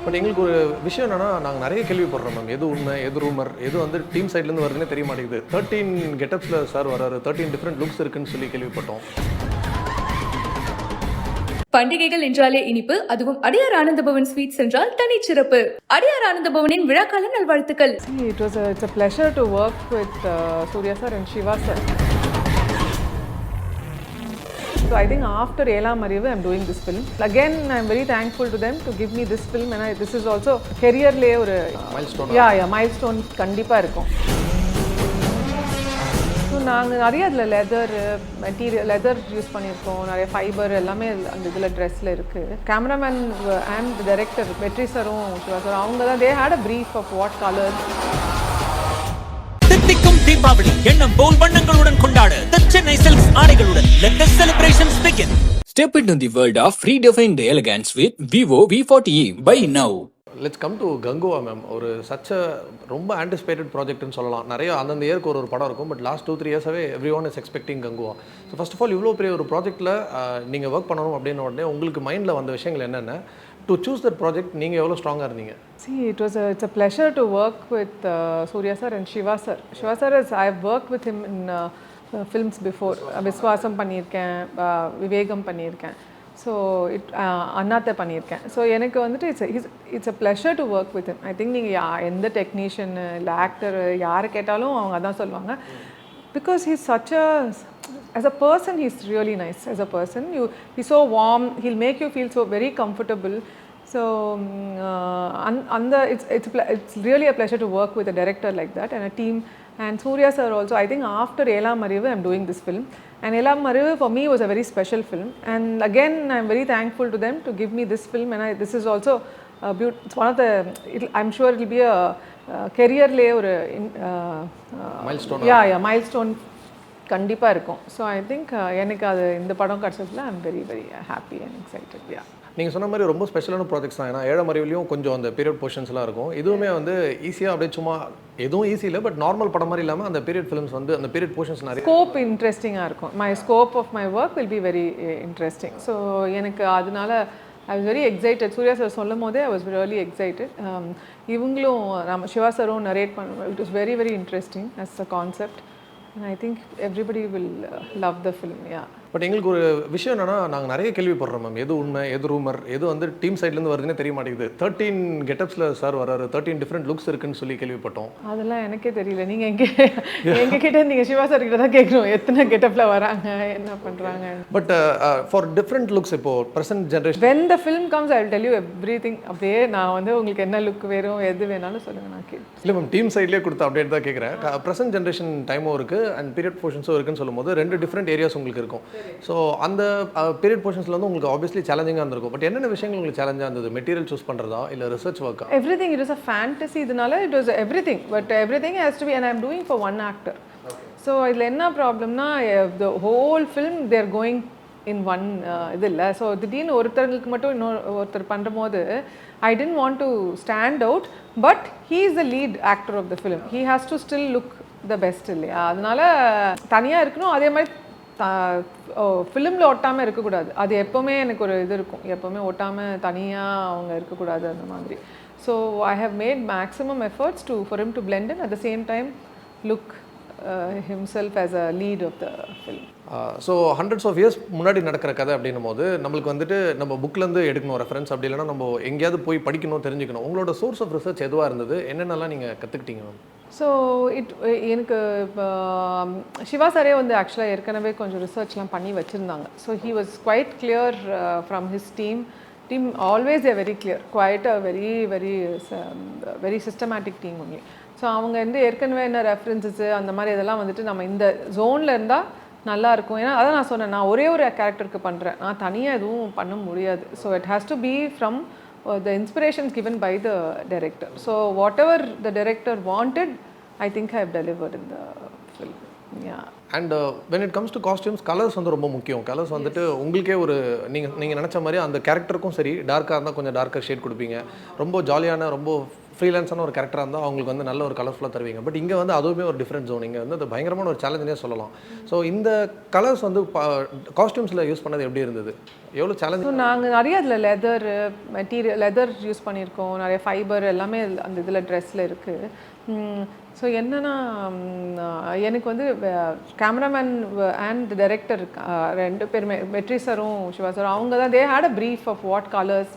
But எங்களுக்கு ஒரு விஷயம் என்னன்னா, நாங்கள் நிறைய கேள்விப்படுறோம் மேம். எது உண்மை, எது ரூமர், எது வந்து டீம் சைட்லேருந்து வருதுன்னே தெரிய மாட்டேங்குது. 13 கெட்டப்ஸில் சார் வராரு, 13 டிஃப்ரெண்ட் லுக்ஸ் இருக்குன்னு சொல்லி கேள்விப்பட்டோம். பண்டிகைகள் என்றாலே இனிப்பு, அதுவும் அடியார் ஆனந்தபவன் ஸ்வீட்ஸ் என்றால் தனிச்சிறப்பு. அடியார் ஆனந்தபவனின் விழாக்கால நல்வாழ்த்துக்கள். It's a pleasure to work with Surya sir and Shiva sir. So I think after Ela Marivu, I'm doing this film. Again, I'm very thankful to them to give me this film, and this is also career le or milestone. Yeah, milestone kandipa irukum. So நாங்கள் நிறைய அதில் leather use பண்ணியிருக்கோம், நிறைய fibre எல்லாமே அந்த இதில் ட்ரெஸ்ஸில் இருக்குது. கேமராமேன் அண்ட் டைரக்டர் வெற்றி சரும் சிவா சார் அவங்க தான் they had a brief of what colour. தித்திக்கும் தீபாவளி எண்ணம் போல் வண்ணங்களுடன் கொண்டாட The Chennai Silks ஆடைகளுடன் let the celebrations begin. Step into the world of redefined elegance with Vivo V40e. Buy now. Let's come to Kanguva ma'am. ஒரு ரொம்ப ஆன்டிசிபேட்டட் ப்ராஜெக்ட்னு சொல்லலாம். நிறைய அந்தந்த இயருக்கு ஒரு படம் இருக்கும். பட் லாஸ்ட் 2-3 இயர்ஸாகவே everyone is expecting Kanguva. So first of all இவ்வளோ பெரிய ஒரு ப்ராஜெக்ட்டில் நீங்கள் ஒர்க் பண்ணணும் அப்படின்னு உடனே உங்களுக்கு மைண்டில் வந்த விஷயங்கள் என்னென்ன? டு சூஸ் தட் ப்ராஜெக்ட் நீங்கள் எவ்வளோ ஸ்ட்ராங்காக இருந்தீங்க? It's a pleasure to work with Surya sir and Shiva sir. Shiva sir is I've worked with him in films before. விஸ்வாசம் பண்ணியிருக்கேன், விவேகம் பண்ணியிருக்கேன். ஸோ அண்ணாத்தை பண்ணியிருக்கேன். ஸோ எனக்கு வந்துட்டு it's a pleasure to work with him. I think நீங்கள் எந்த technician இல்லை actor யாரை கேட்டாலும் அவங்க அதான் சொல்லுவாங்க. Because he's such a as a person he's really nice. As a person he's so warm, he'll make you feel so very comfortable. So it's really a pleasure to work with a director like that and a team. And Surya sir also, I think after Ela Marivu, I'm doing this film. And Ela Marivu for me was a very special film. And again, I'm very thankful to them to give me this film. And this is also it's one of the, I'm sure it will be a career lay or milestone. Yeah, milestone கண்டிப்பாக இருக்கும். So I think எனக்கு அது இந்த படம் கிடச்சதுல I'm very very happy and excited. Yeah, நீங்கள் சொன்ன மாதிரி ரொம்ப ஸ்பெஷலான ப்ராஜெக்ட்ஸ் தான். ஏன்னா ஏழை மறைவுலையும் கொஞ்சம் அந்த பீரியட் போர்ஷன்ஸ்லாம் இருக்கும். இதுவுமே வந்து ஈஸியாக அப்படியே சும்மா எதுவும் ஈஸி இல்லை, பட் நார்மல் படம் மாதிரி இல்லாமல் அந்த பீரியட் ஃபிலிம்ஸ் வந்து அந்த பீரியட் போர்ஷன்ஸ் நிறைய ஸ்கோப் இன்ட்ரெஸ்டிங்காக இருக்கும். My scope of my work will be very interesting. So எனக்கு அதனால I was very excited. Suriya sir சொல்லும் போதே ஐ வாஸ் ரியலி எக்ஸைட்டட். இவங்களும் நம்ம சிவா சாரும் நரேட் பண்ணுவோம். It was very very interesting as a concept. And I think everybody will love the film. Yeah. But எங்களுக்கு ஒரு விஷயம் என்னன்னா, நாங்கள் நிறைய கேள்விப்படுறோம் மேம். எது உண்மை, எது ரூமர், எது வந்து டீம் சைட்லேருந்து வருதுன்னே தெரிய மாட்டேங்குது. 13 கெட்டப்ஸில் சார் வராரு, 13 டிஃப்ரெண்ட் லுக்ஸ் இருக்குன்னு சொல்லி கேள்விப்பட்டோம். அதெல்லாம் எனக்கே தெரியல. நீங்கள் எங்ககிட்ட நீங்கள் சிவா சார் கிட்ட தான் கேட்கணும் எத்தனை கெட்டப்பில் வராங்க, என்ன பண்ணுறாங்க. பட் ஃபார் டிஃப்ரெண்ட் லுக்ஸ் இப்போ present generation when the film comes I will tell you everything. அப்படியே நான் வந்து உங்களுக்கு என்ன லுக் வேணும் எது வேணாலும் சொல்லுங்கள், நான் கேட்குறேன். இல்லை மேம், டீம் சைட்லேயே கொடுத்த அப்டேட் தான் கேட்குறேன். ப்ரெசென்ட் ஜென்ரேஷன் டைமும் இருக்குது அண்ட் பீரியட் போர்ஷன்ஸும் இருக்குன்னு சொல்லும்போது 2 டிஃப்ரெண்ட் ஏரியாஸ் உங்களுக்கு இருக்கும். ஸோ அந்த பீரியட் போர்ஷன்ஸில் வந்து உங்களுக்கு ஆப்வியஸ்லி சேலஞ்சிங்காக இருந்திருக்கும். பட் என்னென்ன விஷயங்கள் உங்களுக்கு சேலஞ்சாக இருந்தது? மெட்டீரியல் சூஸ் பண்ணுறதா இல்லை ரிசர்ச் ஒர்க்கா? Everything. It is a fantasy. இதனால it was everything. But everything has to be and I am doing for one actor. So இதில் என்ன ப்ராப்ளம்னா the whole film there going in one இது இல்லை. So திடீர்னு ஒருத்தருக்கு மட்டும் ஒருத்தர் பண்ணும்போது I didn't want to stand out, but he is the lead actor of the film. He has to still look the best இல்லையா? அதனால தனியாக இருக்கணும். அதே மாதிரி ஃபிலிமில் ஒட்டாமல் இருக்கக்கூடாது. அது எப்போவுமே எனக்கு ஒரு இது இருக்கும், எப்போவுமே ஒட்டாமல் தனியாக அவங்க இருக்கக்கூடாது அந்த மாதிரி. So I have made maximum efforts for him to blend in at the same time look himself as a lead of the film. So hundreds of years முன்னாடி நடக்கிற கதை அப்படின்னும் போது நம்மளுக்கு வந்துட்டு நம்ம புக்லேருந்து எடுக்கணும் ரெஃபரன்ஸ், அப்படி இல்லைனா நம்ம எங்கேயாவது போய் படிக்கணும், தெரிஞ்சுக்கணும். உங்களோட சோர்ஸ் ஆஃப் ரிசர்ச் எதுவாக இருந்தது? என்னென்னலாம் நீங்கள் கற்றுக்கிட்டீங்க மேம்? ஸோ எனக்கு சிவா சாரே வந்து ஆக்சுவலாக ஏற்கனவே கொஞ்சம் ரிசர்ச்லாம் பண்ணி வச்சுருந்தாங்க. So he was quite clear from his team always a very clear, quite a very very very systematic team only. So அவங்க வந்து ஏற்கனவே என்ன ரெஃபரன்ஸஸ் அந்த மாதிரி இதெல்லாம் வந்துட்டு நம்ம இந்த ஜோனில் இருந்தால் நல்லாயிருக்கும். ஏன்னா அதான் நான் சொன்னேன், நான் ஒரே ஒரு கேரக்டருக்கு பண்ணுறேன், நான் தனியாக எதுவும் பண்ண முடியாது. So it has to be from the inspirations given by the director. So whatever the director wanted, I think I have delivered in the film. Yeah. And when it comes to costumes, colours வந்து ரொம்ப முக்கியம். Colours வந்துட்டு உங்களுக்கே ஒரு நீங்கள் நினச்ச மாதிரி அந்த கேரக்டருக்கும் சரி, டார்க்காக இருந்தால் கொஞ்சம் டார்க்கர் ஷேட் கொடுப்பீங்க, ரொம்ப ஜாலியான ரொம்ப ஃப்ரீலான்ஸான ஒரு கேரக்டராக இருந்தால் அவங்களுக்கு வந்து நல்ல ஒரு கலர்ஃபுல்லாக தருவீங்க. பட் இங்கே வந்து அதுவுமே ஒரு டிஃப்ரெண்ட் ஜோன். இங்கே வந்து அது பயங்கரமான ஒரு சேலஞ்சுனே சொல்லலாம். ஸோ இந்த கலர்ஸ் வந்து காஸ்டியூம்ஸில் யூஸ் பண்ணது எப்படி இருந்தது? எவ்வளோ சேலஞ்ச்? ஸோ நாங்கள் நிறைய அதில் லெதர் யூஸ் பண்ணியிருக்கோம், நிறைய ஃபைபர் எல்லாமே அந்த இதில் ட்ரெஸ்ஸில் இருக்குது. ஸோ என்னென்னா எனக்கு வந்து கேமராமேன் அண்ட் டைரக்டர் 2 பேருமே, வெற்றி சாரும் சிவா சாரும், அவங்க தான் they had a brief of what colours.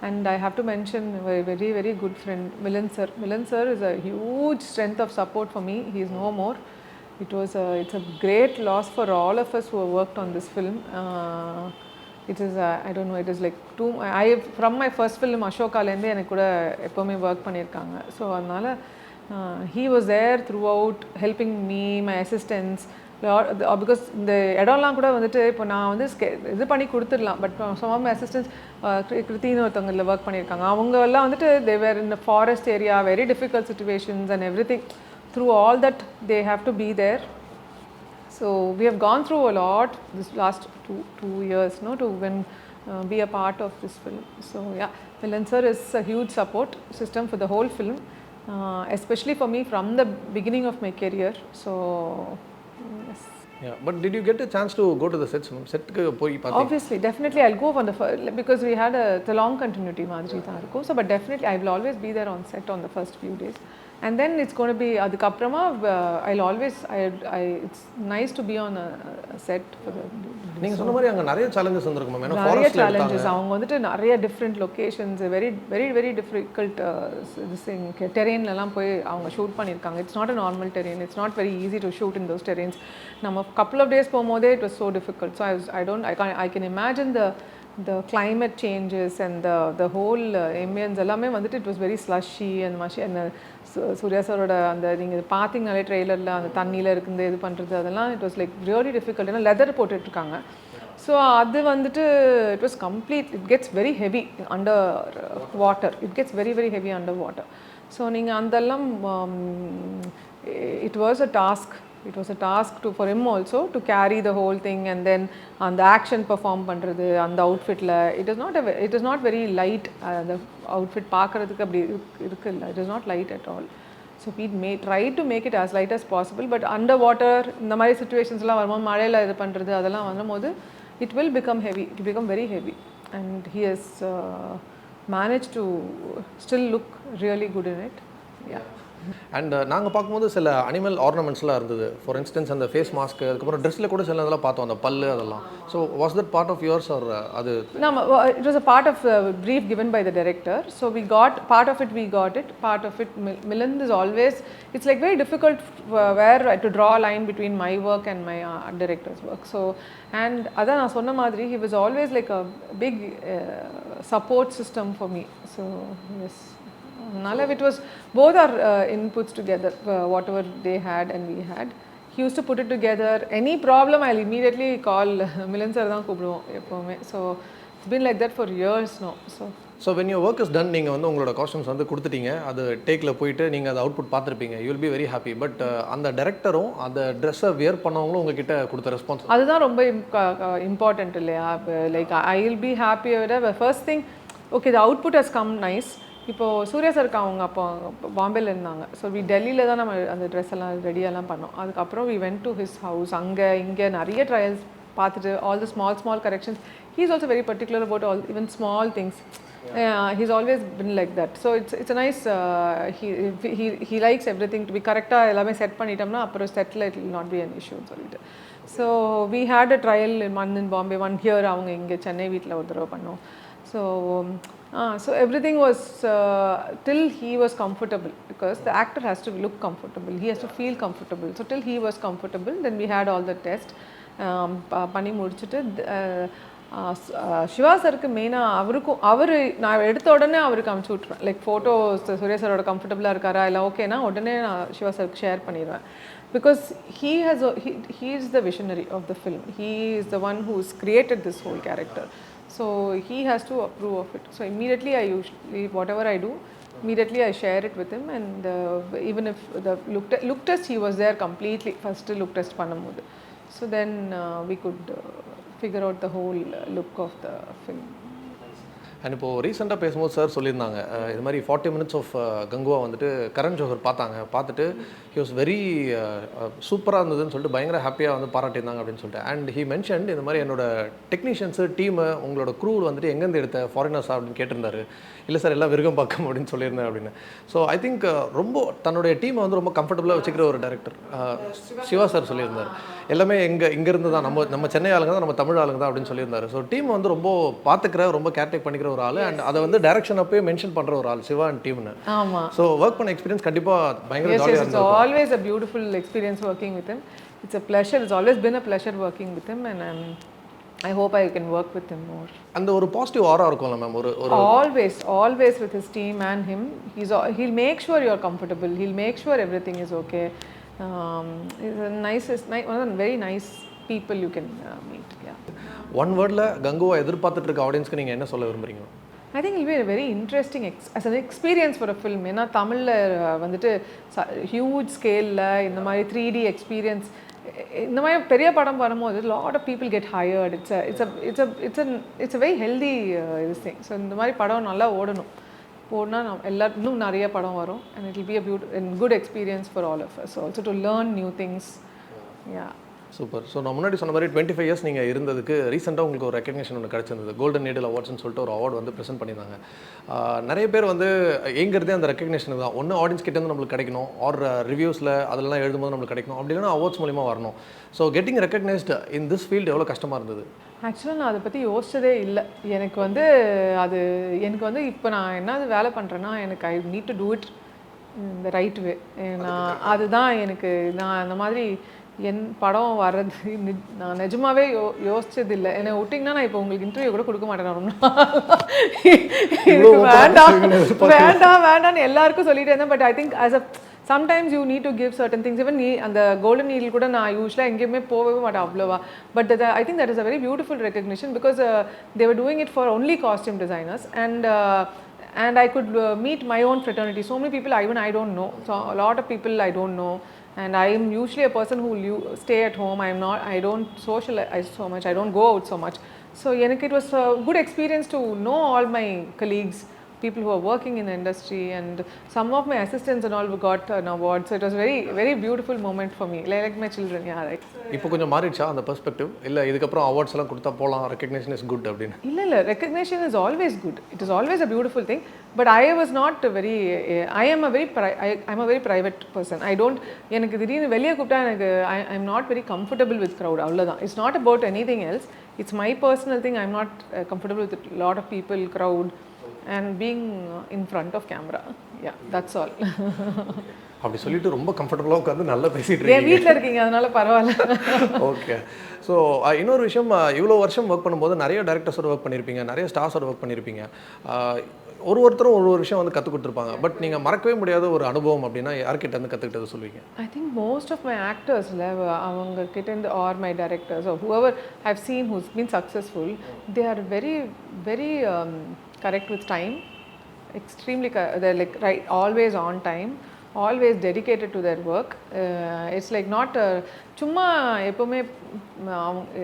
And I have to mention a very, very good friend, Milan sir. Milan sir is a huge strength of support for me. He is no more. It's a great loss for all of us who have worked on this film. It is, I don't know, it is like from my first film, Ashoka-lende, எனக்கு கூட எப்போவுமே work பண்ணியிருக்காங்க. So அதனால் he was there throughout, helping me, my assistants. Because இந்த இடம்லாம் கூட வந்துட்டு இப்போ நான் வந்து இது பண்ணி கொடுத்துடலாம். But some of my assistants கிருத்தின்னு ஒருத்தவங்க இதில் ஒர்க் பண்ணியிருக்காங்க. அவங்க எல்லாம் வந்துட்டு they were in forest area, very difficult situations and everything. Through all that they have to be there. So we have gone through a lot this last two years to when be a part of this film. So yeah, Milan sir is a huge support system for the whole film, especially for me from the beginning of my career. So yes. Yeah, but did you get a chance to go to the sets? Setku poi pathi? Obviously, definitely I'll go on because we had the long continuity madri thaan irukum. So but definitely I will always be there on set on the first few days. And then it's going to be adukapprama I'll always it's nice to be on a set for the. நீங்க சொன்ன மாதிரி அங்க நிறைய challenges வந்திருக்கும் ma'am. நிறைய challenges. அவங்க வந்துட்டு நிறைய different locations, very very very difficult this thing terrain எல்லாம் போய் அவங்க ஷூட் பண்ணிருக்காங்க. It's not a normal terrain. It's not very easy to shoot in those terrains. நம்ம couple of days போகும்போதே it was so difficult. So I can imagine the climate changes and the whole ambience எல்லாமே வந்துட்டு it was very slushy and mushy. And Surya சாரோட அந்த நீங்கள் பார்த்தீங்கனாலே ட்ரெய்லரில் அந்த தண்ணியில் இருக்குது இது பண்ணுறது அதெல்லாம் it was like really difficult. ஏன்னா லெதர் போட்டுட்ருக்காங்க. ஸோ அது வந்துட்டு it was complete, it gets very heavy under water. It gets very very heavy under water. So நீங்கள் அதெல்லாம் it was a task. It was a task for him also to carry the whole thing, and then on the action perform பண்றது அந்த outfitல it is not very light. The outfit பார்க்கிறதுக்கு அப்படி இருக்குல்ல, it is not light at all. So we try to make it as light as possible, but underwater இந்த மாதிரி சிச்சுவேஷன்ஸ்லாம் வரும்போது மழையில் இது பண்ணுறது அதெல்லாம் வரும்போது it will become heavy. It will become very heavy, and he has managed to still look really good in it. Yeah. And நாங்கள் பார்க்கும்போது சில அனிமல் ஆர்னமெண்ட்ஸ்லாம் இருந்தது. ஃபார் இன்ஸ்டன்ஸ் அந்த ஃபேஸ் மாஸ்க், அதுக்கப்புறம் ட்ரெஸ்ஸில் கூட சில இதெல்லாம் பார்த்தோம், அந்த பல்லு அதெல்லாம். So was that part of yours or அது? It was a part of brief given by the director. So we got part of it. Part of it, Milan is always, it's like very difficult where to draw a line between my work and my director's work. So and அதான் நான் சொன்ன மாதிரி he was always like a big support system for me. So yes. Nalav, it was both our inputs together, whatever they had and we had. He used to put it together. Any problem, I'll immediately call Milan sir தான் கூப்பிடுவோம் எப்போவுமே. So it's been like that for years now. So when your work is done, நீங்கள் வந்து உங்களோட costumes வந்து கொடுத்துட்டீங்க, அது tackle போயிட்டு நீங்கள் அதை அவுட்புட் பார்த்துருப்பீங்க, you will be very happy. But அந்த டைரக்டரும் அந்த ட்ரெஸ்ஸை வியர் பண்ணவங்களும் உங்ககிட்ட கொடுத்த ரெஸ்பான்ஸ் அதுதான் ரொம்ப இம்பார்ட்டன்ட் இல்லையா? லைக் ஐ வில் பி ஹாப்பியோட first thing, okay the output has come nice. இப்போது சூர்யா சாருக்கு அவங்க அப்போ பாம்பேயில் இருந்தாங்க. ஸோ டெல்லியில் தான் நம்ம அந்த ட்ரெஸ் எல்லாம் ரெடியெல்லாம் பண்ணோம். அதுக்கப்புறம் we went to his house. அங்கே இங்கே நிறைய ட்ரையல்ஸ் பார்த்துட்டு all the small corrections. He is also very particular about all even small things. He's always been like that. So it's a nice, he likes everything to be கரெக்டாக எல்லாமே set பண்ணிட்டோம்னா அப்புறம் செட்டில் it will not be an இஷ்யூன்னு சொல்லிட்டு. So we had a trial in Bombay, 1 here, அவங்க இங்கே சென்னை வீட்டில் ஒரு தடவை பண்ணோம். So everything was till he was comfortable, because the actor has to look comfortable, he has to feel comfortable. So till he was comfortable, then we had all the test பண்ணி முடிச்சுட்டு சிவா சருக்கு மெயினாக அவர் நான் எடுத்த உடனே அவருக்கு அனுப்பிச்சி விட்ருவேன். லைக் ஃபோட்டோஸ் சூர்யா சாரோட கம்ஃபர்டபுளாக இருக்காரா இல்லை ஓகேனா உடனே நான் சிவா சருக்கு ஷேர் பண்ணிடுவேன். Because he is the visionary of the film. He is the one who's created this whole character. So he has to approve of it. So immediately whatever I do, immediately I share it with him. And even if the look test, he was there completely. First look test பண்ணும்போது. So then we could figure out the whole look of the film. And இப்போது ரீசெண்டாக பேசும்போது sir சொல்லியிருந்தாங்க இது மாதிரி 40 minutes of Kanguva வந்துட்டு கரண் ஜோஹர் பார்த்துட்டு he was very சூப்பராக இருந்ததுன்னு சொல்லிட்டு பயங்கர ஹாப்பியாக வந்து பாராட்டியிருந்தாங்க அப்படின்னு சொல்லிட்டு. அண்ட் ஹி மென்ஷன் இந்த மாதிரி என்னோட டெக்னீஷியன்ஸு டீமு உங்களோட க்ரூ வந்துட்டு எங்கேருந்து எடுத்த ஃபாரினர்ஸா அப்படின்னு கேட்டிருந்தாரு. இல்லை சார் எல்லாம் விருகம் பார்க்கும் அப்படின்னு சொல்லியிருந்தேன் அப்படின்னு. ஸோ ஐ திங்க் ரொம்ப தன்னுடைய டீமை வந்து ரொம்ப கம்ஃபர்டபுளாக வச்சுக்கிற ஒரு டேரக்டர் சிவா சார் சொல்லியிருந்தார். எல்லாமே இங்கேருந்து தான் நம்ம சென்னை ஆளுங்க தான், நம்ம தமிழ் ஆளுங்க தான் அப்படின்னு சொல்லியிருந்தாரு. ஸோ டீம் வந்து ரொம்ப பார்த்துக்கிற, ரொம்ப கேர்டேக் பண்ணிக்கிற ஒரு ஆள். அண்ட் அதை வந்து டைரக்ஷன் அப்பயே மென்ஷன் பண்ணுற ஒரு ஆள் சிவா அண்ட் டீம்னு. ஆமாம். ஸோ ஒர்க் பண்ண எக்ஸ்பீரியன்ஸ் கண்டிப்பாக பயங்கர ஜாலியாக It's இருந்தது. always a beautiful experience working with him. It's a pleasure. It's always been a pleasure working with him, and I hope I can work with him more. அந்த ஒரு positive ஆரா இருக்கும்ல ma'am. ஒரு Always with his team and him. He'll make sure you're comfortable. He'll make sure everything is okay. He's one of the very nice people you can meet. Yeah. One வேர்டில் கங்குவா எதிர்பார்த்துட்டு இருக்க ஆடியன்ஸ்க்கு நீங்கள் என்ன சொல்ல விரும்புறீங்க? I think it'll be a very interesting as an experience for a film. ஏன்னா தமிழில் வந்துட்டு ஹியூஜ் ஸ்கேலில் இந்த மாதிரி 3D எக்ஸ்பீரியன்ஸ், இந்த மாதிரி பெரிய படம் வரும்போது lot of people get hired. It's a very healthy this thing. So இந்த மாதிரி படம் நல்லா ஓடினா இன்னும் நிறைய படம் வரும். And it will be a good experience for all of us. Also to learn new things. Yeah. Super. So நான் முன்னாடி சொன்ன மாதிரி 25 years நீங்கள் இருந்ததுக்கு ரீசெண்டாக உங்களுக்கு ஒரு ரெக்கக்னேஷன் ஒன்று கிடச்சிருந்தது. கோல்டன் நீடில் அவார்ட்ஸ்னு சொல்லிட்டு ஒரு அவார்டு வந்து ப்ரெசென்ட் பண்ணியிருந்தாங்க. நிறைய பேர் வந்து எங்கிறதே அந்த ரெக்கக்னேஷன் தான். ஒன்று ஆடியன்ஸ் கிட்டேருந்து நம்மளுக்கு கிடைக்கணும், ஆர் ரிவ்யூஸில் அதெல்லாம் எழுதும்போது நம்மளுக்கு கிடைக்கணும், அப்படி இல்லைன்னா அவார்ட்ஸ் மூலிமா வரணும். So getting recognised in this field எவ்வளோ கஷ்டமாக இருந்தது? ஆக்சுவலாக நான் அதை பற்றி யோசிச்சதே இல்லை. எனக்கு வந்து இப்போ நான் என்னது வேலை பண்ணுறேன்னா எனக்கு I need to do it இந்த ரைட் வே. அதுதான் எனக்கு நான் அந்த மாதிரி என் படம் வர்றது நான் நிஜமாவே யோசிச்சதில்லை. என்னை விட்டிங்கன்னா நான் இப்போ உங்களுக்கு இன்டர்வியூ கூட கொடுக்க மாட்டேன். வேண்டாம்னு எல்லாருக்கும் சொல்லிட்டு இருந்தேன். But I think as a sometimes you need to give certain things. Even அந்த கோல்டன் நீடில் கூட நான் யூஸ்வலாக எங்கேயுமே போகவே மாட்டேன் அவ்வளோவா. But I think that is a very beautiful recognition because they were doing it for only costume designers, and I could meet my own fraternity. So many people I don't know. So a lot of people I don't know. And I am usually a person who will stay at home. I don't socialize so much. I don't go out so much. So it was a good experience to know all my colleagues, people who are working in the industry, and some of my assistants and all got an award. So it was very very beautiful moment for me, like my children. Yeah, right. இப்போ கொஞ்சம் மாறிடுச்சா அந்த perspective? இல்லை இதுக்கப்புறம் awards எல்லாம் கொடுத்தா போகலாம், recognition is good அப்படின்னு? இல்லை, recognition is always good. It is always a beautiful thing. But I was not very I am a very private person. எனக்கு திடீர்னு வெளியே கூப்பிட்டா I am not very comfortable with crowd. அவ்வளோதான். It's not about anything else. It's my personal thing. I am not comfortable with lot of people, crowd, and being in front of camera. Yeah, that's all. அப்படி சொல்லிட்டு ரொம்ப கம்ஃபர்டபுளாக உட்காந்து நல்லா பேசிட்டு இருக்கீங்க. என் வீட்டில் இருக்கீங்க, அதனால பரவாயில்ல. ஓகே. ஸோ இன்னொரு விஷயம், இவ்வளோ வருஷம் ஒர்க் பண்ணும்போது நிறைய டேரக்டர்ஸோட ஒர்க் பண்ணியிருப்பீங்க, நிறைய ஸ்டார்ஸோட ஒர்க் பண்ணியிருப்பீங்க. ஒருத்தரும் ஒரு விஷயம் வந்து கற்றுக் கொடுத்துருப்பாங்க. பட் நீங்கள் மறக்கவே முடியாத ஒரு அனுபவம் அப்படின்னா யார்கிட்ட இருந்து கற்றுக்கிட்டது சொல்லுவீங்க? I think most of my ஆக்டர்ஸில் அவங்க கிட்டேருந்து or my directors or whoever I've seen who's been successful, they are very very correct with time, extremely they're like right, always on time, always dedicated to their work. It's like not சும்மா எப்போவுமே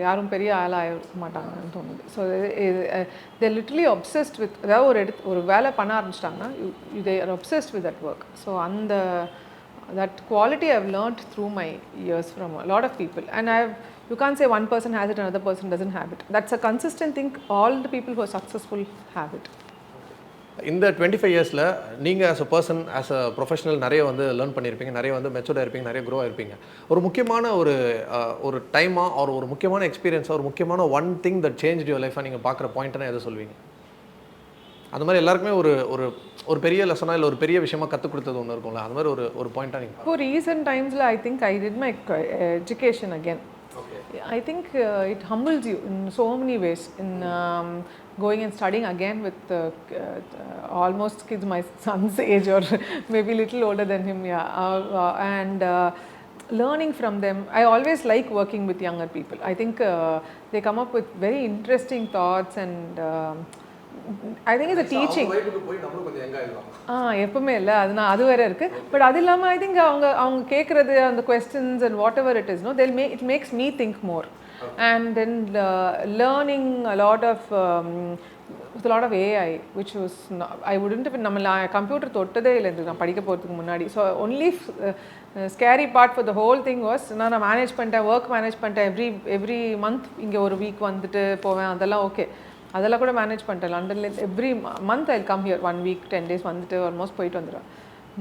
யாரும் பெரிய ஆளாக மாட்டாங்கன்னு தோணுது. So they're literally obsessed with அதாவது ஒரு வேலை பண்ண ஆரம்பிச்சிட்டாங்கன்னா they are obsessed with that work. So that quality I've learned through my years from a lot of people, and you can't say one person has it, another person doesn't have it. That's a consistent thing. All the people who are successful have it. இந்த 25 இயர்ஸில் நீங்கள் as a person, as a professional நிறைய வந்து learn பண்ணியிருப்பீங்க, நிறைய வந்து மெச்சூர்டாக இருப்பீங்க, நிறைய க்ரோ ஆயிருப்பீங்க. ஒரு முக்கியமான ஒரு டைமாக ஒரு முக்கியமான எக்ஸ்பீரியன்ஸாக ஒரு முக்கியமான one thing that change your லைஃபாக நீங்கள் பார்க்குற பாயிண்ட்னா எதை சொல்வீங்க? அந்த மாதிரி எல்லாருக்குமே ஒரு பெரிய லெசனாக இல்லை ஒரு பெரிய விஷயமா கற்றுக் கொடுத்தது ஒன்று இருக்கும்ல, அந்த மாதிரி ஒரு பாயிண்ட்டாக நீங்கள்? இப்போ ரீசெண்ட் டைம்ஸில் I think I did my education again. I think it humbles you in so many ways. In going and studying again with almost kids my son's age or maybe little older than him, yeah, and learning from them. I always like working with younger people. I think they come up with very interesting thoughts, and I think it's a teaching. எப்பவுமே இல்லை, அது வேற இருக்கு. But அது இல்லாமல் I think அவங்க கேட்குறது அந்த questions and whatever it is, no it makes me think more. And then learning a lot of with a lot of AI, which was not, I wouldn't have நம்ம computer தொட்டதே இல்லை நான் படிக்க போகிறதுக்கு முன்னாடி. So only scary part for the whole thing was நான் manage பண்ணிட்டேன், work manage பண்ணிட்டேன். Every month இங்கே ஒரு வீக் வந்துட்டு போவேன், அதெல்லாம் ஓகே, அதெல்லாம் கூட மேனேஜ் பண்ணிட்டேன். லண்டனில் every month I come here 1 week 10 days வந்துட்டு ஆல்மோஸ்ட் போயிட்டு வந்துடுவேன்.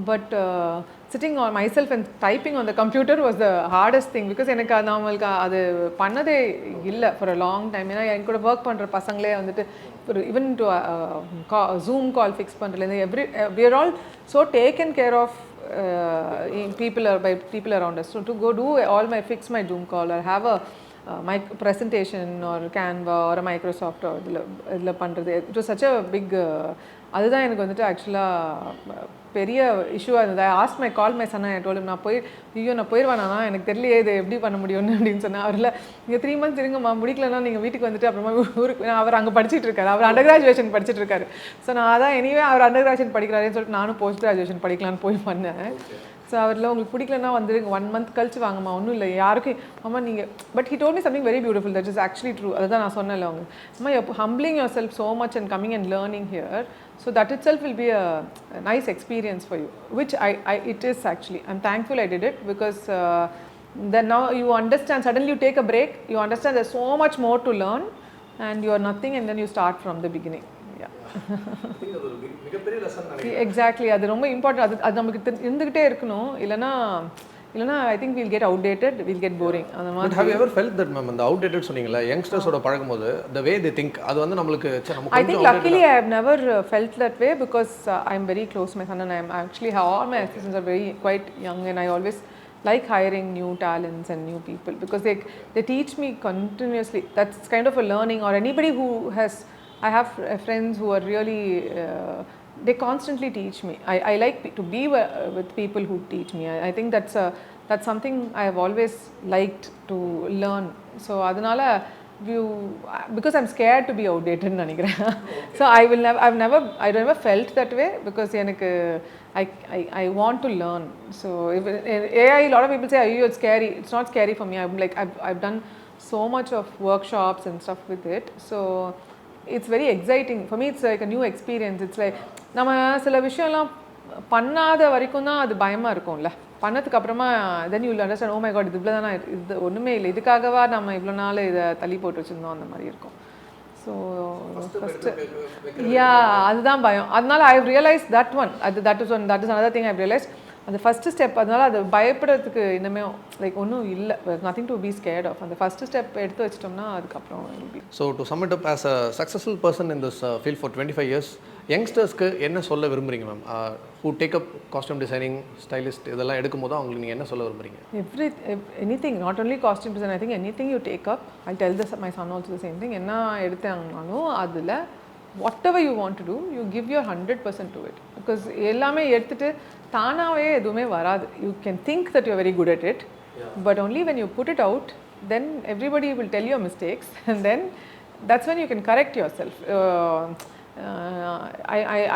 But sitting on my self and typing on the computer was the hardest thing. Because எனக்கு நம்மளுக்கு அது பண்ணதே இல்லை ஃபார் அ லாங் டைம். ஏன்னா என் கூட ஒர்க் பண்ணுற பசங்களே வந்துட்டு ஒரு even to Zoom call fix பண்ணுறதுலேருந்து we are all so taken care of by people around us. So to go do fix my Zoom call or have a my presentation or Canva or a Microsoft or இதில் பண்ணுறது, it was such a big அதுதான் எனக்கு வந்துட்டு ஆக்சுவலாக பெரிய இஷ்யூவாக இருந்தது. I ask my son, I told him, நான் போயிடுவேன், எனக்கு தெரியலையே இது எப்படி பண்ண முடியும்னு அப்படின்னு சொன்னேன். அவரில் நீங்கள் 3 months இருங்கம்மா, முடிக்கலன்னா நீங்கள் வீட்டுக்கு வந்துட்டு அப்புறமா ஊருக்கு, அவர் அங்கே படிச்சுட்டு இருக்காரு, அவர் அண்டர் கிராஜுவேஷன் படிச்சுட்டு இருக்காரு. ஸோ நான் அதான் எனிவே அவர் அண்டர் கிராஜுவேஷன் படிக்கிறாருன்னு சொல்லிட்டு நானும் போஸ்ட் கிராஜுவேஷன் படிக்கலான்னு போய் பண்ணேன். ஸோ அவரில் உங்களுக்கு பிடிக்கலன்னா வந்துருங்க, 1 month கழிச்சு வாங்கம்மா, ஒன்றும் இல்லை யாருக்கும் அம்மா நீங்கள். But he told me something very beautiful, that is actually true. அதுதான் நான் சொன்னேன்ல அவங்க, அம்மா humbling your self so much and coming and learning here. So that itself will be a nice experience for you, which it is actually. I'm thankful I did it because then now you understand, suddenly you take a break, you understand there's so much more to learn and you are nothing and then you start from the beginning. Yeah. மிகப்பெரிய lesson நினைக்கிறேன். Exactly, அது ரொம்ப important. அது நமக்கு இருந்துகிட்டே இருக்கணும், இல்லைன்னா I think we'll get outdated, we'll get boring. But have you ever felt that, ma'am, the outdated சொன்னீங்கல, யங்ஸ்டர்ஸோட பழகும்போது the way they think, அது வந்து நமக்கு I think luckily I have never felt that way because I'm very close to my son and I'm actually all my assistants are very quite young and I always like hiring new talents and new people because they teach me continuously. That's kind of a learning. Or anybody who has, I have friends who are really they constantly teach me. I like to be with people who teach me. I think that's something I have always liked to learn. So adanala because I'm scared to be outdated nanikiren. So I've never felt that way because எனக்கு I want to learn. So if AI, a lot of people say oh it's scary. It's not scary for me. I've done so much of workshops and stuff with it. So it's very exciting for me. It's like a new experience. It's like நம்ம சில விஷயம்லாம் பண்ணாத வரைக்கும் தான் அது பயமாக இருக்கும்ல, பண்ணதுக்கு அப்புறமா then you will understand, oh my god, இது இவ்வளோ தானே, இது ஒன்றுமே இல்லை, இதுக்காகவா நம்ம இவ்வளோ நாள் இதை தள்ளி போட்டு வச்சுருந்தோம், அந்த மாதிரி இருக்கும். ஸோ ஃபஸ்ட்டு அதுதான் பயம். அதனால I realise that one, that is another thing I've realized. அந்த ஃபஸ்ட்டு ஸ்டெப், அதனால அது பயப்படுறதுக்கு இன்னுமே லைக் ஒன்றும் இல்லை, nothing to be scared of. அந்த ஃபஸ்ட்டு ஸ்டெப் எடுத்து வச்சிட்டோம்னா அதுக்கப்புறம். So to sum it up, as a successful person in this field for 25 years, யங்ஸ்டர்ஸ்க்கு என்ன சொல்ல விரும்புறீங்க ma'am? Who take up costume designing, stylist இதெல்லாம் எடுக்கும்போது அவங்களுக்கு நீங்கள் என்ன சொல்ல விரும்புறீங்க? Anything, not only costume design, I think anything you take up. I tell my son also the same thing. என்ன எடுத்தாங்கனாலும் அதில் whatever you want to do, you give your 100% to it. Because எல்லாமே எடுத்துட்டு தானாகவே எதுவுமே வராது. You can think that you're very good at it, but only when you put it out, then everybody will tell your mistakes and then that's when you can correct yourself.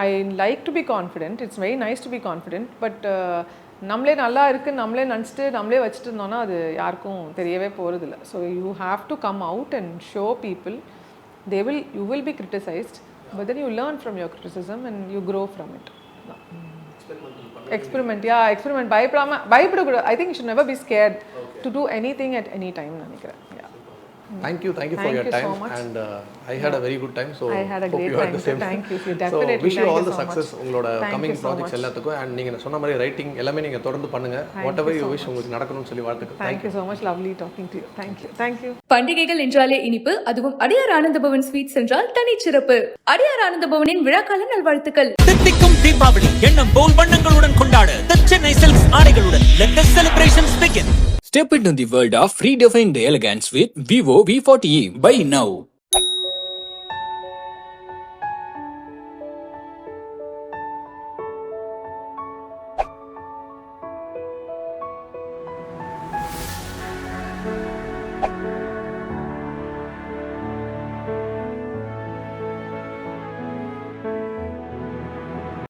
I like to be confident. It's very nice to be confident, but நம்மளே நல்லா இருக்குன்னு நம்மளே நினச்சிட்டு நம்மளே வச்சுட்டு இருந்தோம்னா அது யாருக்கும் தெரியவே போகிறதில்ல. So you have to come out and show people. you will be criticized, but then you learn from your criticism and you grow from it. Experiment. பயப்படக்கூடாது. I think you should never be scared to do anything at any time நினைக்கிறேன். Thank you for your time, so and I had a very good time. So I had a great time. So thank you. Definitely. So wish you all the success உங்களோட coming projects எல்லாத்துக்கும். And நீங்க சொன்ன மாதிரி writing எல்லாமே நீங்க தொடர்ந்து பண்ணுங்க. Whatever you wish உங்களுக்கு நடக்கணும்னு சொல்லி வாழ்த்துக்கள். Thank you so much. Lovely talking to you. Thank you. பண்டிகைகள் என்றாலே இனிப்பு, அதுவும் அடியார் ஆனந்தபவன் ஸ்வீட்ஸ் என்றால் தனிச்சிறப்பு. அடியார் ஆனந்தபவனின் விழாக்கால நல்வாழ்த்துக்கள். தித்திக்கும் தீபாவளி எண்ணம் போல் வண்ணங்களுடன் கொண்டாட The Chennai Silks ஆடைகளுடன் let the celebrations begin. Step into the world of redefined elegance with Vivo V40e. Buy now.